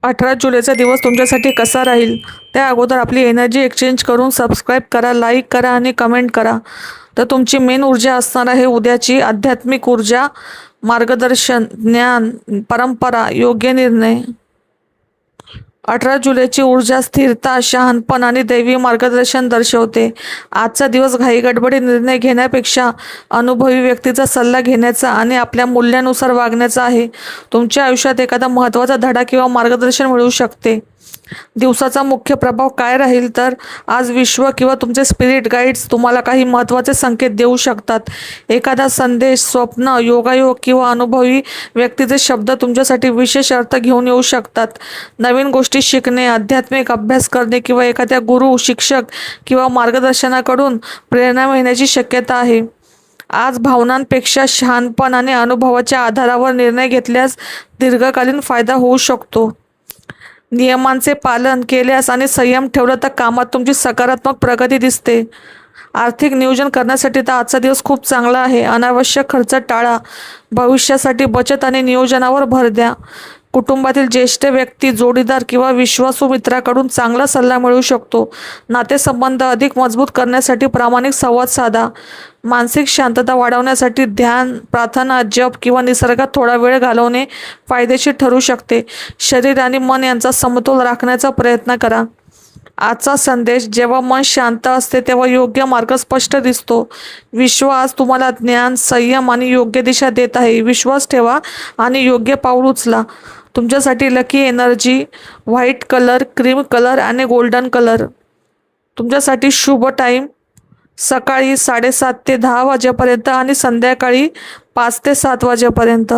18 जुलैचा दिवस तुमच्यासाठी कसा राहील त्या अगोदर आपली एनर्जी एक्सचेंज करून सबस्क्राईब करा, लाईक करा आणि कमेंट करा. तर तुमची मेन ऊर्जा असणार आहे उद्याची आध्यात्मिक ऊर्जा, मार्गदर्शन, ज्ञान, परंपरा, योग्य निर्णय. 18 जुलैची ऊर्जा स्थिरता, शहाणपण आणि दैवी मार्गदर्शन दर्शवते. आजचा दिवस घाईगडबडी निर्णय घेण्यापेक्षा अनुभवी व्यक्तीचा सल्ला घेण्याचा आणि आपल्या मूल्यानुसार वागण्याचा आहे. तुमच्या आयुष्यात एखादा महत्त्वाचा धडा किंवा मार्गदर्शन मिळू शकते. दिवसाचा मुख्य प्रभाव काय राहील तर आज विश्व किंवा तुमचे स्पिरिट गाईड्स तुम्हाला काही महत्त्वाचे संकेत देऊ शकतात. एखादा संदेश, स्वप्न, योगायोग किंवा अनुभवी व्यक्तीचे शब्द तुमच्यासाठी विशेष अर्थ घेऊन येऊ शकतात. नवीन गोष्टी शिकणे, आध्यात्मिक अभ्यास करणे किंवा एखाद्या गुरु, शिक्षक किंवा मार्गदर्शनाकडून प्रेरणा मिळण्याची शक्यता आहे. आज भावनांपेक्षा शहाणपण आणि अनुभवाच्या आधारावर निर्णय घेतल्यास दीर्घकालीन फायदा होऊ शकतो. नियमांचे पालन केल्यास आणि संयम ठेवला तर कामात तुमची सकारात्मक प्रगती दिसते. आर्थिक नियोजन करण्यासाठी तर आजचा दिवस खूप चांगला आहे. अनावश्यक खर्च टाळा. भविष्यासाठी बचत आणि नियोजनावर भर द्या. कुटुंबातील ज्येष्ठ व्यक्ती, जोडीदार किंवा विश्वासू मित्राकडून चांगला सल्ला मिळू शकतो. नातेसंबंध अधिक मजबूत करण्यासाठी प्रामाणिक संवाद साधा. मानसिक शांतता वाढवण्यासाठी ध्यान, प्रार्थना, जप किंवा निसर्गात थोडा वेळ घालवणे फायदेशीर ठरू शकते. शरीर आणि मन यांचा समतोल राखण्याचा प्रयत्न करा. आजचा संदेश: जेव्हा मन शांत असते तेव्हा योग्य मार्ग स्पष्ट दिसतो. विश्व आज तुम्हाला ज्ञान, संयम आणि योग्य दिशा देत आहे. विश्वास ठेवा आणि योग्य पाऊल उचला. तुमच्यासाठी lucky energy white colour, cream colour आणि गोल्डन कलर. तुमच्यासाठी शुभ टाईम सकाळी 7:30 ते 10 वाजेपर्यंत आणि संध्याकाळी 5 ते 7 वाजेपर्यंत.